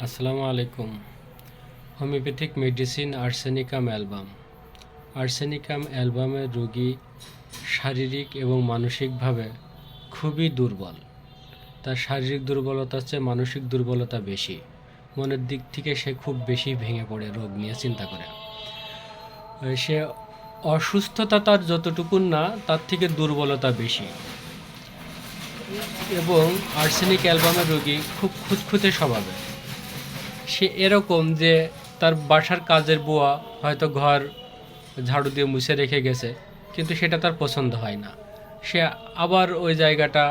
আসসালামু আলাইকুম। Homeopathic medicine arsenicum album. Arsenicum অ্যালবামের রোগী শারীরিক এবং মানসিকভাবে খুবই দুর্বল। তার শারীরিক দুর্বলতার চেয়ে মানসিক দুর্বলতা বেশি। মনের দিক থেকে সে খুব বেশি ভেঙে পড়ে রোগ নিয়ে চিন্তা করে। সে অসুস্থতা তার যতটুকু না, তার থেকে দুর্বলতা বেশি। এবং আর্সেনিক অ্যালবামের রোগী খুব খুঁতখুঁতে স্বভাবের। সে এরকম যে তার বাসার কাজের বুয়া হয়তো ঘর ঝাড়ু দিয়ে মুছে রেখে গেছে, কিন্তু সেটা তার পছন্দ হয় না। সে আবার ওই জায়গাটা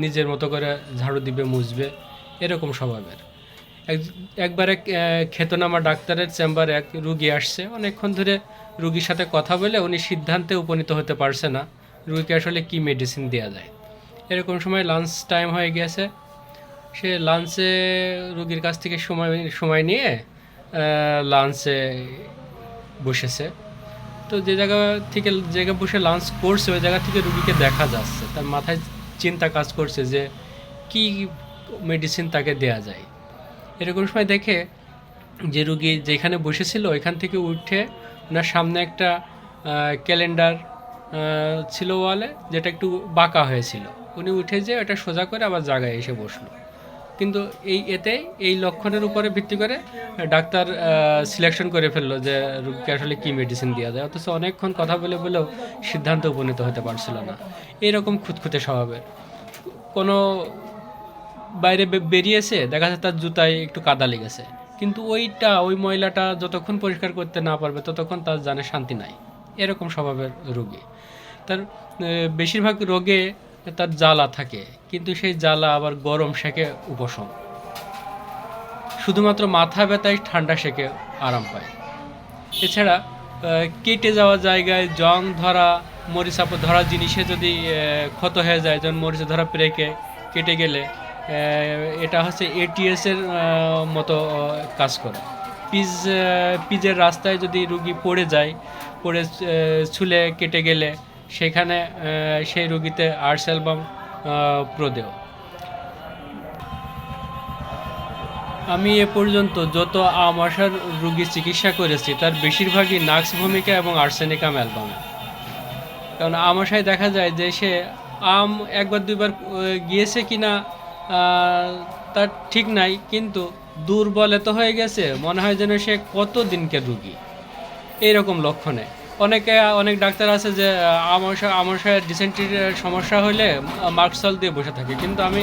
নিজের মতো করে ঝাড়ু দিবে, মুছবে, এরকম স্বভাবের। একবারে খ্যাতনামা ডাক্তারের চেম্বারে এক রুগী আসছে। অনেকক্ষণ ধরে রুগীর সাথে কথা বলে উনি সিদ্ধান্তে উপনীত হতে পারছে না রুগীকে আসলে কী মেডিসিন দেওয়া যায়। এরকম সময় লাঞ্চ টাইম হয়ে গেছে। সে লাঞ্চে রুগীর কাছ থেকে সময় নিয়ে লাঞ্চে বসেছে। তো যে জায়গা বসে লাঞ্চ করছে, ওই জায়গা থেকে রুগীকে দেখা যাচ্ছে, তার মাথায় চিন্তা কাজ করছে যে কি মেডিসিন তাকে দেয়া যায়। এরকম সময় দেখে যে রুগী যেখানে বসেছিল ওইখান থেকে উঠে ওনার সামনে একটা ক্যালেন্ডার ছিল ওয়ালে, যেটা একটু বাঁকা হয়েছিল। উনি উঠে যেয়ে ওটা সোজা করে আবার জায়গায় এসে বসলো। কিন্তু এই লক্ষণের উপরে ভিত্তি করে ডাক্তার সিলেকশন করে ফেললো যে রোগীকে আসলে কী মেডিসিন দেওয়া যায়। অথচ অনেকক্ষণ কথা বলেও সিদ্ধান্তে উপনীত হতে পারছিল না। এইরকম খুঁতখুঁতে স্বভাবের। কোনো বাইরে বেরিয়েছে, দেখা যাচ্ছে তার জুতায় একটু কাদা লেগেছে, কিন্তু ওই ময়লাটা যতক্ষণ পরিষ্কার করতে না পারবে ততক্ষণ তার জানে শান্তি নাই। এরকম স্বভাবের রোগী। তার বেশিরভাগ রোগে তার জ্বালা থাকে, কিন্তু সেই জ্বালা আবার গরম সেকে উপশম। শুধুমাত্র মাথা ব্যথায় ঠান্ডা সেকে আরাম পায়। এছাড়া কেটে যাওয়া জায়গায় জং ধরা, মরিচাপ ধরা জিনিসে যদি ক্ষত হয়ে যায়, যেমন মরিচে ধরা প্রেকে কেটে গেলে, এটা হচ্ছে এটিএসের মতো কাজ করে। পিজের রাস্তায় যদি রুগী পড়ে ছুলে কেটে গেলে সেখানে সেই রুগীতে আর্স অ্যালবাম প্রদেয়। আমি এ পর্যন্ত যত আমাশার রুগীর চিকিৎসা করেছি তার বেশিরভাগই নাক্স ভূমিকা এবং আর্সেনিকাম অ্যালবামে। কারণ আমাশায় দেখা যায় যে সে একবার দুইবার গিয়েছে কিনা তার ঠিক নাই, কিন্তু দুর্বল এত হয়ে গেছে মনে হয় যেন সে কত দিনকে রুগী, এইরকম লক্ষণে। অনেক ডাক্তার আছে যে আমাশায় ডিসেন্ট্রির সমস্যা হলে মার্কসল দিয়ে বসে থাকে, কিন্তু আমি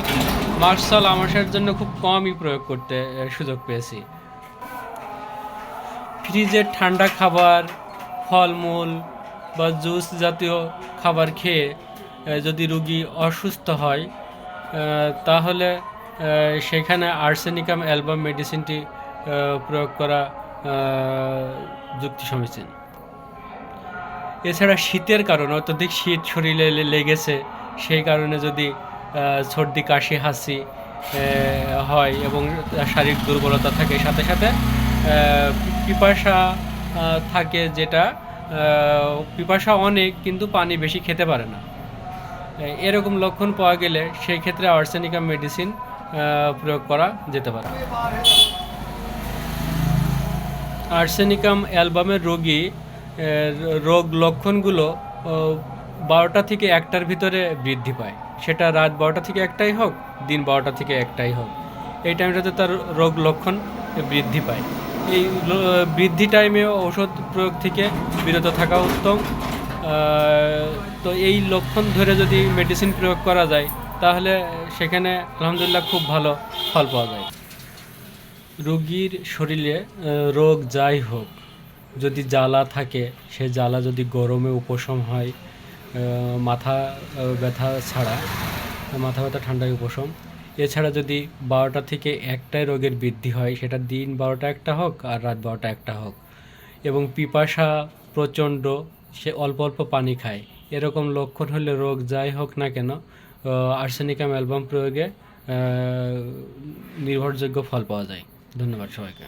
মার্কসল আমাশার জন্য খুব কমই প্রয়োগ করতে সুযোগ পেয়েছি। ফ্রিজের ঠান্ডা খাবার, ফলমূল বা জুস জাতীয় খাবার খেয়ে যদি রুগী অসুস্থ হয়, তাহলে সেখানে আর্সেনিকাম অ্যালবাম মেডিসিনটি প্রয়োগ করা যুক্তি সমীচীন। এছাড়া শীতের কারণে, অত্যধিক শীত শরীরে লেগেছে, সেই কারণে যদি সর্দি কাশি হাঁচি হয় এবং শারীরিক দুর্বলতা থাকে, সাথে সাথে পিপাসা থাকে, যেটা পিপাসা অনেক কিন্তু পানি বেশি খেতে পারে না, এরকম লক্ষণ পাওয়া গেলে সেই ক্ষেত্রে আর্সেনিকাম মেডিসিন প্রয়োগ করা যেতে পারে। আর্সেনিকাম অ্যালবামের রোগ লক্ষণগুলো 12টা থেকে 1টার ভিতরে বৃদ্ধি পায়। সেটা রাত 12টা থেকে 1টাই হোক, দিন 12টা থেকে 1টাই হোক, এই টাইমটাতে তার রোগ লক্ষণ বৃদ্ধি পায়। এই বৃদ্ধি টাইমে ওষুধ প্রয়োগ থেকে বিরত থাকা উত্তম। তো এই লক্ষণ ধরে যদি মেডিসিন প্রয়োগ করা যায় তাহলে সেখানে আলহামদুলিল্লাহ খুব ভালো ফল পাওয়া যায়। রোগীর শরীরে রোগ যাই হোক, যদি জ্বালা থাকে, সে জ্বালা যদি গরমে উপশম হয়, মাথা ব্যথা ঠান্ডায় উপশম। এছাড়া যদি 12টা থেকে 1টায় রোগের বৃদ্ধি হয়, সেটা দিন 12টা 1টা হোক আর রাত 12টা 1টা হোক, এবং পিপাসা প্রচণ্ড, সে অল্প অল্প পানি খায়, এরকম লক্ষণ হলে রোগ যাই হোক না কেন আর্সেনিকাম অ্যালবাম প্রয়োগে নির্ভরযোগ্য ফল পাওয়া যায়। ধন্যবাদ সবাইকে।